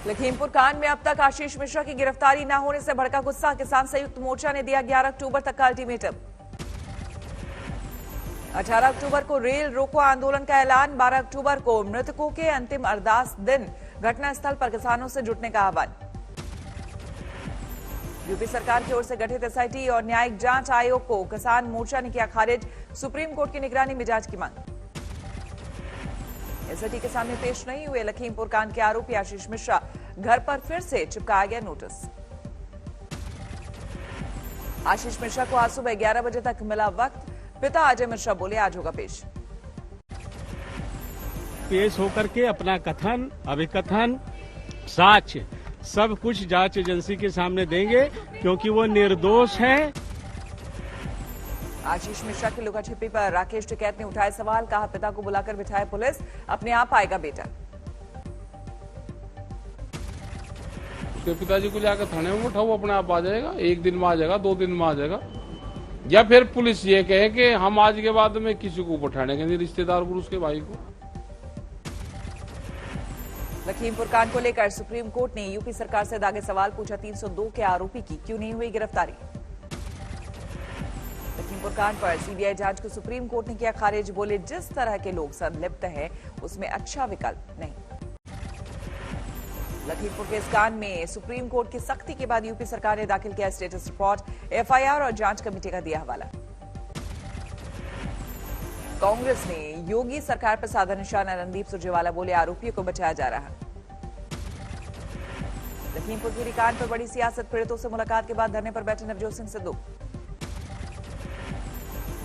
लखीमपुर कांड में अब तक आशीष मिश्रा की गिरफ्तारी न होने से भड़का गुस्सा। किसान संयुक्त मोर्चा ने दिया 11 अक्टूबर तक का अल्टीमेटम। 18 अक्टूबर को रेल रोको आंदोलन का ऐलान। 12 अक्टूबर को मृतकों के अंतिम अरदास दिन। घटनास्थल पर किसानों से जुटने का आह्वान। यूपी सरकार की ओर से गठित एसआईटी और न्यायिक जांच आयोग को किसान मोर्चा ने किया खारिज। सुप्रीम कोर्ट की निगरानी में जांच की मांग। एसआईटी के सामने पेश नहीं हुए लखीमपुर कांड के आरोपी आशीष मिश्रा। घर पर फिर से चिपकाया गया नोटिस। आशीष मिश्रा को आज सुबह 11 बजे तक मिला वक्त। पिता अजय मिश्रा बोले आज होगा पेश होकर के अपना कथन, अभिकथन, साक्ष्य सब कुछ जांच एजेंसी के सामने देंगे, क्योंकि वो निर्दोष है। आशीष मिश्रा की लुका छिपी पर राकेश टिकैत ने उठाए सवाल। कहा पिता को बुलाकर बिठाए पुलिस, अपने आप आएगा बेटा। उसके पिताजी को जाकर थाने में उठाओ, अपने आप आ जाएगा। 1 दिन में आ जाएगा, 2 दिन में आ जाएगा। या फिर पुलिस ये कहे कि हम आज के बाद में किसी को उठाने नहीं, रिश्तेदार को, उसके भाई को। लखीमपुर कांड को लेकर सुप्रीम कोर्ट ने यूपी सरकार से दागे सवाल। पूछा 302 के आरोपी की क्यों नहीं हुई गिरफ्तारी। लखीमपुर कांड पर सीबीआई जांच को सुप्रीम कोर्ट ने किया खारिज। बोले जिस तरह के लोग संलिप्त हैं उसमें अच्छा विकल्प नहीं। लखीमपुर के इस कांड में सुप्रीम कोर्ट की सख्ती के बाद यूपी सरकार ने दाखिल किया स्टेटस रिपोर्ट। एफआईआर और जांच कमेटी का दिया हवाला। कांग्रेस ने योगी सरकार पर साधा निशाना। रणदीप सुरजेवाला बोले आरोपियों को बचाया जा रहा है। लखीमपुर गिरी कांड पर बड़ी सियासत। पीड़ितों से मुलाकात के बाद धरने पर बैठे नवजोत सिंह सिद्धू।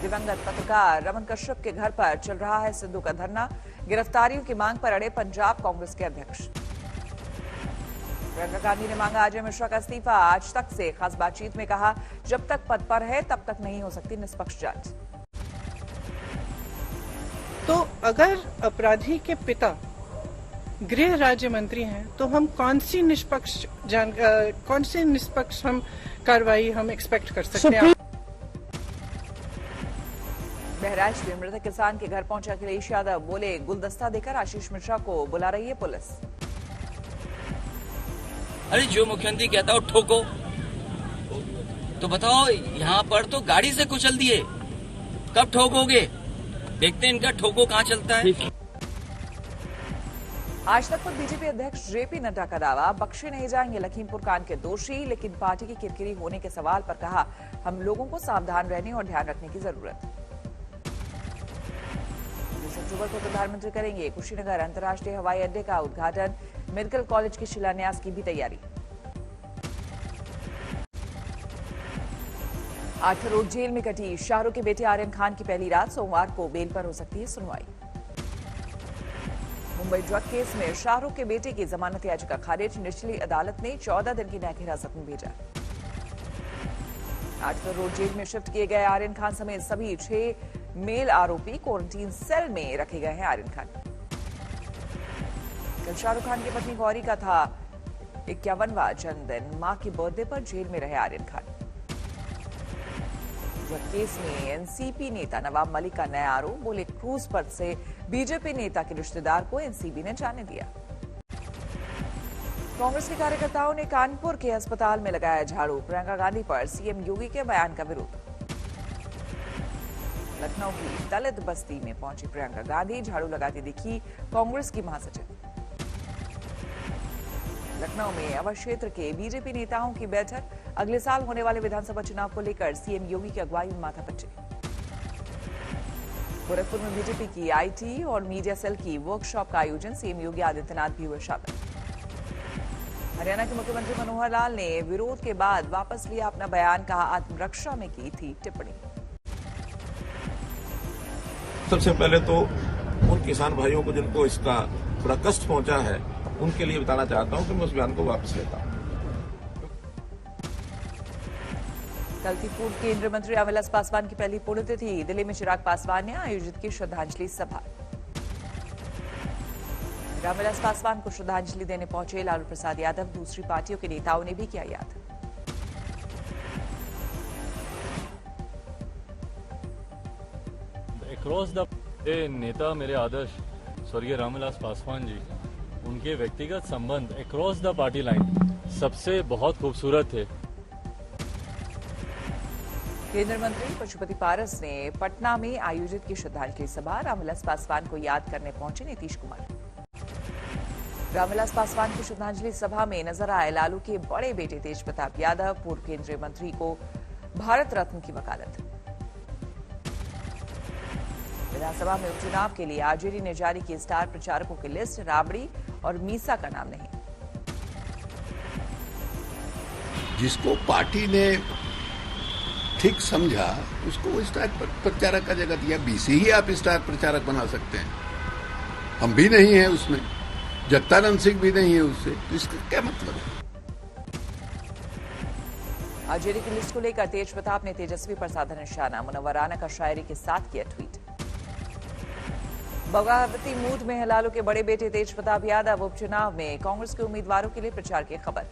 दिवंगत पत्रकार रमन कश्यप के घर पर चल रहा है सिद्धू का धरना। गिरफ्तारियों की मांग पर अड़े पंजाब कांग्रेस के अध्यक्ष। प्रियंका गांधी ने मांगा अजय मिश्रा का इस्तीफा। आज तक से खास बातचीत में कहा जब तक पद पर है तब तक नहीं हो सकती निष्पक्ष जांच। तो अगर अपराधी के पिता गृह राज्य मंत्री हैं तो हम कौन सी निष्पक्ष हम कार्रवाई हम एक्सपेक्ट कर सकते हैं। बहराइच में मृतक किसान के घर पहुंचे अखिलेश यादव। बोले गुलदस्ता देकर आशीष मिश्रा को बुला रही है पुलिस। अरे जो मुख्यमंत्री कहता हो ठोको, तो बताओ यहाँ पर तो गाड़ी से कुचल दिए, कब ठोकोगे? देखते हैं इनका ठोको कहाँ चलता है। आज तक पर बीजेपी अध्यक्ष जेपी नड्डा का दावा बख्शे नहीं जाएंगे लखीमपुर कांड के दोषी। लेकिन पार्टी की किरकिरी होने के सवाल पर कहा हम लोगों को सावधान रहने और ध्यान रखने की जरूरत। 20 अक्टूबर को प्रधानमंत्री करेंगे कुशीनगर अंतर्राष्ट्रीय हवाई अड्डे का उद्घाटन। मेडिकल कॉलेज की शिलान्यास की भी तैयारी। 8 रोज जेल में कटी शाहरुख के बेटे आर्यन खान की पहली रात। सोमवार को बेल पर हो सकती है सुनवाई। मुंबई ड्रग केस में शाहरुख के बेटे की जमानत याचिका खारिज। निचली अदालत ने 14 दिन की न्यायिक हिरासत में भेजा। 8 रोज जेल में शिफ्ट किए गए आर्यन खान समेत सभी 6 मेल आरोपी क्वारंटीन सेल में रखे गए हैं। आर्यन खान कल शाहरुख खान की पत्नी गौरी का था 51वां जन्मदिन। मां की बर्थडे पर जेल में रहे आर्यन खान। ड्रग केस में एनसीपी नेता नवाब मलिक का नया आरोप। बोले क्रूज पर से बीजेपी नेता के रिश्तेदार को एनसीबी ने जाने दिया। कांग्रेस के कार्यकर्ताओं ने कानपुर के अस्पताल में लगाया झाड़ू। प्रियंका गांधी पर सीएम योगी के बयान का विरोध। लखनऊ की दलित बस्ती में पहुंची प्रियंका गांधी। झाड़ू लगाती दिखी कांग्रेस की महासचिव। लखनऊ में अवध क्षेत्र के बीजेपी नेताओं की बैठक। अगले साल होने वाले विधानसभा चुनाव को लेकर सीएम योगी की अगुवाई में माथापच्ची। गोरखपुर में बीजेपी की आईटी और मीडिया सेल की वर्कशॉप का आयोजन। सीएम योगी आदित्यनाथ भी हुए शामिल। हरियाणा के मुख्यमंत्री मनोहर लाल ने विरोध के बाद वापस लिया अपना बयान। कहा आत्मरक्षा में की थी टिप्पणी। सबसे पहले तो उन किसान भाइयों को जिनको इसका बड़ा कष्ट पहुंचा है उनके लिए बताना चाहता हूं कि मैं उस बयान को वापस लेता हूं। कल थी पूर्व केंद्रीय मंत्री रामविलास पासवान की पहली पुण्यतिथि। दिल्ली में चिराग पासवान ने आयोजित की श्रद्धांजलि सभा। रामविलास पासवान को श्रद्धांजलि देने पहुंचे लालू प्रसाद यादव। दूसरी पार्टियों के नेताओं ने भी किया याद। अक्रॉस द नेता मेरे आदर्श स्वर्गीय रामविलास पासवान जी उनके व्यक्तिगत संबंध अक्रॉस द पार्टी लाइन सबसे बहुत खूबसूरत थे। केंद्रीय मंत्री पशुपति पारस ने पटना में आयोजित की श्रद्धांजलि सभा। रामविलास पासवान को याद करने पहुंचे नीतीश कुमार। रामविलास पासवान की श्रद्धांजलि सभा में नजर आए लालू के बड़े बेटे तेज प्रताप यादव। पूर्व केंद्रीय मंत्री को भारत रत्न की वकालत। विधानसभा में उपचुनाव के लिए आरजेडी ने जारी की स्टार प्रचारकों की लिस्ट। राबड़ी और मीसा का नाम नहीं। जिसको पार्टी ने ठीक समझा उसको वो स्टार प्रचारक का जगह दिया। बीसी ही आप स्टार प्रचारक बना सकते हैं, हम भी नहीं है उसमें, जगतानंद सिंह भी नहीं है उससे, तो इसका क्या मतलब है? आरजेडी की लिस्ट को लेकर तेज प्रताप ने तेजस्वी पर साधा निशाना। मुनव्वर राना का शायरी के साथ किया ट्वीट। बगावती मूड में है लालू के बड़े बेटे तेज प्रताप यादव। उपचुनाव में कांग्रेस के उम्मीदवारों के लिए प्रचार की खबर।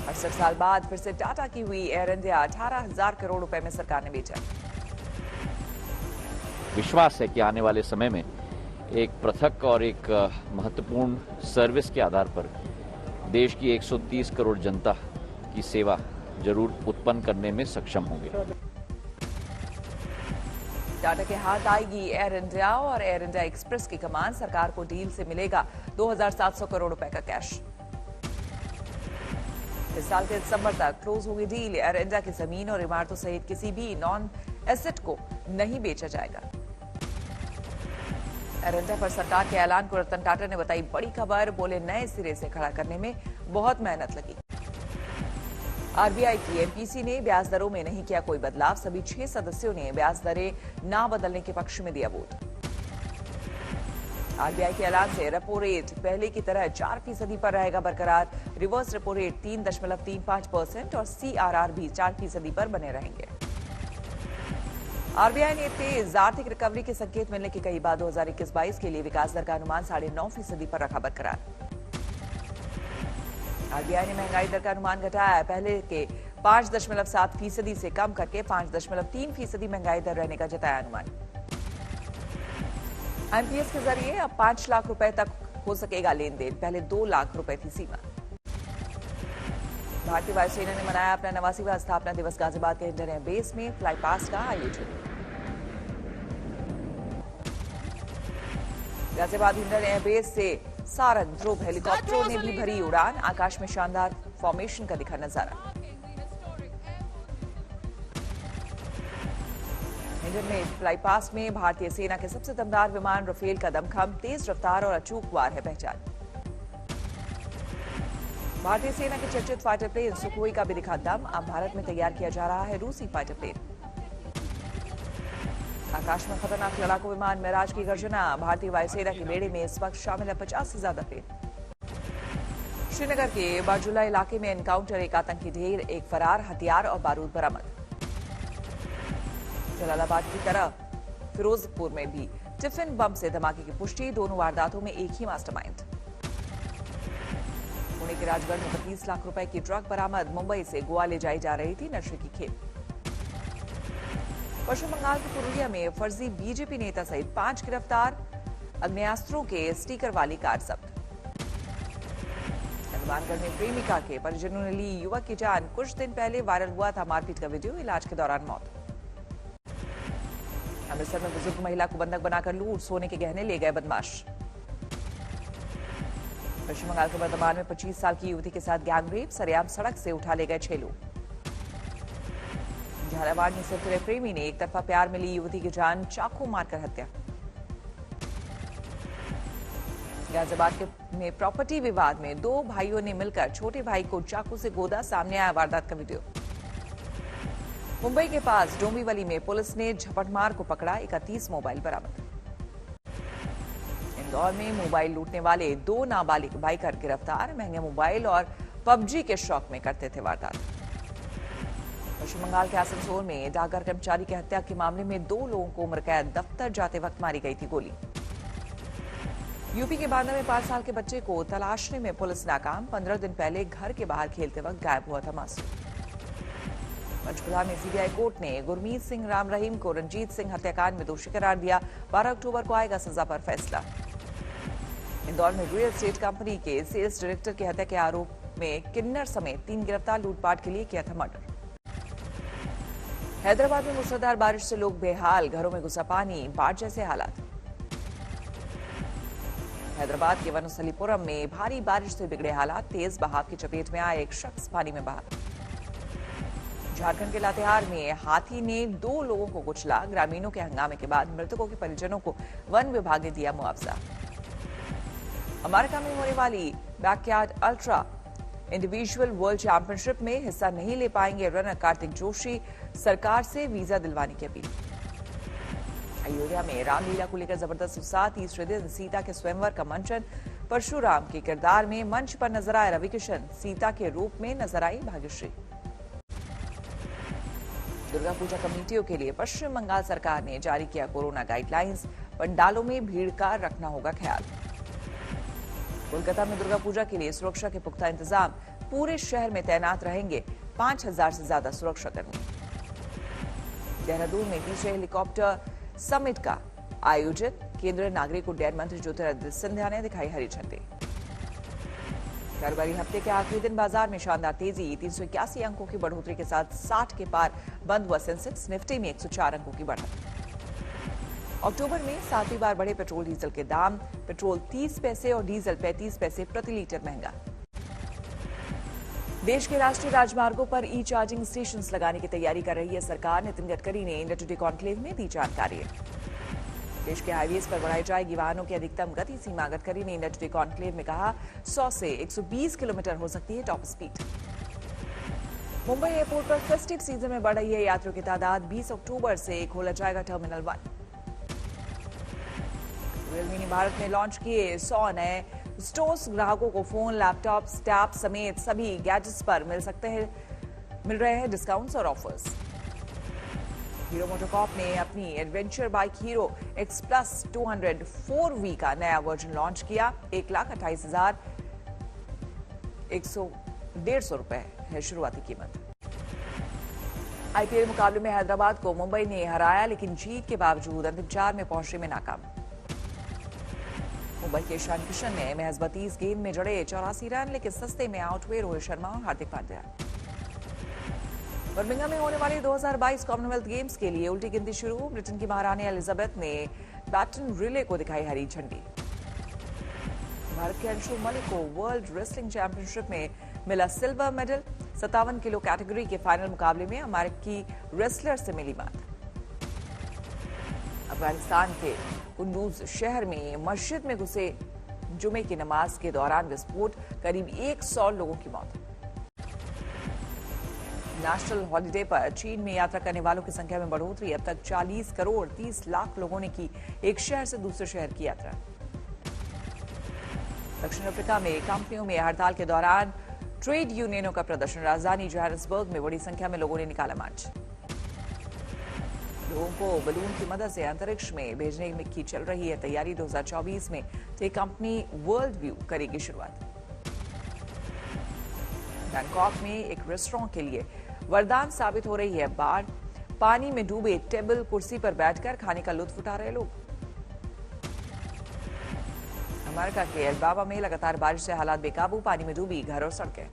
68 साल बाद फिर से टाटा की हुई एयर इंडिया। 18,000 करोड़ रुपए में सरकार ने बेचा। विश्वास है कि आने वाले समय में एक पृथक और एक महत्वपूर्ण सर्विस के आधार पर देश की 130 करोड़ जनता की सेवा जरूर उत्पन्न करने में सक्षम होंगे। टाटा के हाथ आएगी एयर इंडिया और एयर इंडिया एक्सप्रेस की कमान। सरकार को डील से मिलेगा 2,700 करोड़ रुपए का कैश। इस साल के दिसंबर तक क्लोज होगी डील। एयर इंडिया की जमीन और इमारतों सहित किसी भी नॉन एसेट को नहीं बेचा जाएगा। एयर इंडिया पर सरकार के ऐलान को रतन टाटा ने बताई बड़ी खबर। बोले नए सिरे से खड़ा करने में बहुत मेहनत लगी। आरबीआई की एमपीसी ने ब्याज दरों में नहीं किया कोई बदलाव। सभी 6 सदस्यों ने ब्याज दरें ना बदलने के पक्ष में दिया वोट। आरबीआई के ऐलान से रेपो रेट पहले की तरह 4% पर रहेगा बरकरार। रिवर्स रेपो रेट 3.35% और सीआरआर भी 4% पर बने रहेंगे। आरबीआई ने तेज आर्थिक रिकवरी के संकेत मिलने की कही बात। 2021-22 के लिए विकास दर का अनुमान 9.5% पर रखा बरकरार। आरबीआई ने महंगाई दर का अनुमान घटाया। पहले के 5.7% से कम करके 5.3% महंगाई दर रहने का जताया अनुमान। आईएमपीएस के जरिए अब 5 लाख रुपए तक हो सकेगा लेन देन। पहले 2 लाख रुपए थी सीमा। भारतीय वायुसेना ने मनाया अपना 89वां स्थापना दिवस। गाजियाबाद के हिंडन एयर बेस में फ्लाई पास्ट का आयोजन। गाजियाबाद हिंडन एयर बेस से सारंग ध्रुव हेलीकॉप्टरों ने भी भरी उड़ान। आकाश में शानदार फॉर्मेशन का दिखा नजारा। हिंडन में फ्लाई पास्ट में भारतीय सेना के सबसे दमदार विमान राफेल का दमखम। तेज रफ्तार और अचूक वार है पहचान। भारतीय सेना के चर्चित फाइटर प्लेन सुखोई का भी दिखा दम। अब भारत में तैयार किया जा रहा है रूसी फाइटर प्लेन। आकाश में खतरनाक लड़ाकू विमान मिराज की गर्जना। भारतीय वायुसेना के बेड़े में इस वक्त शामिल है 50 से ज्यादा प्लेन। श्रीनगर के बाजुला इलाके में एनकाउंटर। एक आतंकी ढेर, एक फरार, हथियार और बारूद बरामद। जलालाबाद की तरह फिरोजपुर में भी टिफिन बम से धमाके की पुष्टि। दोनों वारदातों में एक ही मास्टरमाइंड। पुणे के राजगढ़ में 25 लाख रुपए की ड्रग बरामद। मुंबई से गोवा ले जाई जा रही थी नशे की खेप। पश्चिम बंगाल के पुरुलिया में फर्जी बीजेपी नेता सहित 5 गिरफ्तार। अग्नेयास्त्रों के स्टिकर वाली कार जब्त। हनुमानगढ़ में प्रेमिका के परिजनों ने ली युवक की जान। कुछ दिन पहले वायरल हुआ था मारपीट का वीडियो। इलाज के दौरान मौत। अमृतसर में बुजुर्ग महिला को बंधक बनाकर लूट। सोने के गहने ले गए बदमाश। पश्चिम बंगाल के बर्धमान में 25 साल की युवती के साथ गैंगरेप। सरेआम सड़क से उठा ले गए 6 लोग। झालावाड़ में सिलसिले प्रेमी ने एक तरफा प्यार में ली युवती की जान। चाकू मारकर हत्या। गाजियाबाद में प्रॉपर्टी विवाद में 2 भाइयों ने मिलकर छोटे भाई को चाकू से गोदा। सामने आया वारदात का वीडियो। मुंबई के पास डोंबिवली में पुलिस ने झपटमार को पकड़ा। 31 मोबाइल बरामद। इंदौर में मोबाइल लूटने वाले 2 नाबालिग बाइकर गिरफ्तार। महंगे मोबाइल और पबजी के शौक में करते थे वारदात। पश्चिम बंगाल के आसनसोल में डाकघर कर्मचारी की हत्या के मामले में 2 लोगों को उम्र कैद। दफ्तर जाते वक्त मारी गई थी गोली। यूपी के बांदा में 5 साल के बच्चे को तलाशने में पुलिस नाकाम। 15 दिन पहले घर के बाहर खेलते वक्त गायब हुआ था मासूम। पंचकुला में सीबीआई कोर्ट ने गुरमीत सिंह राम रहीम को रंजीत सिंह हत्याकांड में दोषी करार दिया। 12 अक्टूबर को आएगा सजा पर फैसला। इंदौर में रियल एस्टेट कंपनी के सेल्स डायरेक्टर की हत्या के आरोप में किन्नर समेत 3 गिरफ्तार, लूटपाट के लिए किया था मर्डर। हैदराबाद में मूसलाधार बारिश से लोग बेहाल, घरों में घुसा पानी, बाढ़ जैसे हालात। हैदराबाद के वनुस्थलीपुरम में भारी बारिश से बिगड़े हालात, तेज बहाव की चपेट में आए एक शख्स पानी में बहा। झारखंड के लातेहार में हाथी ने 2 लोगों को कुचला, ग्रामीणों के हंगामे के बाद मृतकों के परिजनों को वन विभाग ने दिया मुआवजा। अमेरिका में होने वाली backyard ultra individual world championship में हिस्सा नहीं ले पाएंगे रनर कार्तिक जोशी, सरकार से वीजा दिलवाने की अपील। अयोध्या में रामलीला को लेकर जबरदस्त उत्साह, तीसरे दिन सीता के स्वयंवर का मंचन, परशुराम के किरदार में मंच पर नजर आए रवि किशन, सीता के रूप में नजर आई भाग्यश्री। दुर्गा पूजा कमेटियों के लिए पश्चिम बंगाल सरकार ने जारी किया कोरोना गाइडलाइंस, पंडालों में भीड़ का रखना होगा ख्याल। कोलकाता में दुर्गा पूजा के लिए सुरक्षा के पुख्ता इंतजाम, पूरे शहर में तैनात रहेंगे 5000 से ज्यादा सुरक्षाकर्मी। देहरादून में तीसरे हेलीकॉप्टर समिट का आयोजित, केंद्रीय नागरिक उड्डयन मंत्री ज्योतिरादित्य सिंधिया ने दिखाई हरी झंडी। कारोबारी हफ्ते के आखिरी दिन बाजार में शानदार तेजी, 381 अंकों की बढ़ोतरी के साथ 60 के पार बंद हुआ सेंसेक्स, निफ्टी में 104 अंकों की बढ़त। अक्टूबर में 7वीं बार बढ़े पेट्रोल डीजल के दाम, पेट्रोल 30 पैसे और डीजल 35 पैसे प्रति लीटर महंगा। देश के राष्ट्रीय राजमार्गों पर ई चार्जिंग स्टेशन लगाने की तैयारी कर रही है सरकार, नितिन गडकरी ने इंडिया टुडे कॉन्क्लेव में दी जानकारी। देश के हाईवेज पर बढ़ाई जाएगी वाहनों की अधिकतम गति सीमा, गडकरी ने इंडिया टुडे कॉन्क्लेव में कहा 100 से 120 किलोमीटर हो सकती है टॉप स्पीड। मुंबई एयरपोर्ट पर फेस्टिव सीजन में बढ़ रही है यात्रियों की तादाद, 20 अक्टूबर से खोला जाएगा टर्मिनल 1। रियलमी ने भारत में लॉन्च किए 100 नए स्टोर्स, ग्राहकों को फोन, लैपटॉप, टैब समेत सभी गैजेट्स पर मिल रहे हैं डिस्काउंट्स और ऑफर्स। हीरो मोटोकॉर्प ने अपनी adventure bike hero x plus 200 4V का नया वर्जन लॉन्च किया, 1,28,150 रुपए है शुरुआती कीमत। आईपीएल मुकाबले में हैदराबाद को मुंबई ने हराया, लेकिन जीत के बावजूद अंतिम 4 में पहुंचने में नाकाम। मुंबई के ईशान किशन ने महज 32 गेंद में जड़े 84 रन, लेकिन सस्ते में आउट हुए रोहित शर्मा और हार्दिक पांड्या। बर्मिंघम में होने वाले 2022 कॉमनवेल्थ गेम्स के लिए उल्टी गिनती शुरू, ब्रिटेन की महारानी एलिजाबेथ ने बैटन रिले को दिखाई हरी झंडी। भारत के अंशु मलिक को वर्ल्ड रेसलिंग चैंपियनशिप में मिला सिल्वर मेडल, 57 किलो कैटेगरी के फाइनल मुकाबले में अमेरिकी रेसलर से मिली मात। अफगानिस्तान के कुंदूज शहर में मस्जिद में घुसे जुमे की नमाज के दौरान विस्फोट, करीब 100 लोगों की मौत। नेशनल हॉलिडे पर चीन में यात्रा करने वालों की संख्या में बढ़ोतरी, अब तक 40 करोड़ 30 लाख लोगों ने की एक शहर से दूसरे शहर की यात्रा। दक्षिण अफ्रीका में कंपनियों में हड़ताल के दौरान ट्रेड यूनियनों का प्रदर्शन, राजधानी जोहान्सबर्ग में बड़ी संख्या में लोगों ने निकाला मार्च। लोगों को बलून की मदद से अंतरिक्ष में भेजने की चल रही है तैयारी, 2024 में टेक कंपनी वर्ल्ड व्यू करेगी शुरुआत। बैंकॉक में एक रेस्टोरेंट के लिए वरदान साबित हो रही है बाढ़, पानी में डूबे टेबल कुर्सी पर बैठकर खाने का लुत्फ उठा रहे लोग। अमेरिका के एल्बामा में लगातार बारिश से हालात बेकाबू, पानी में डूबी घर और सड़कें।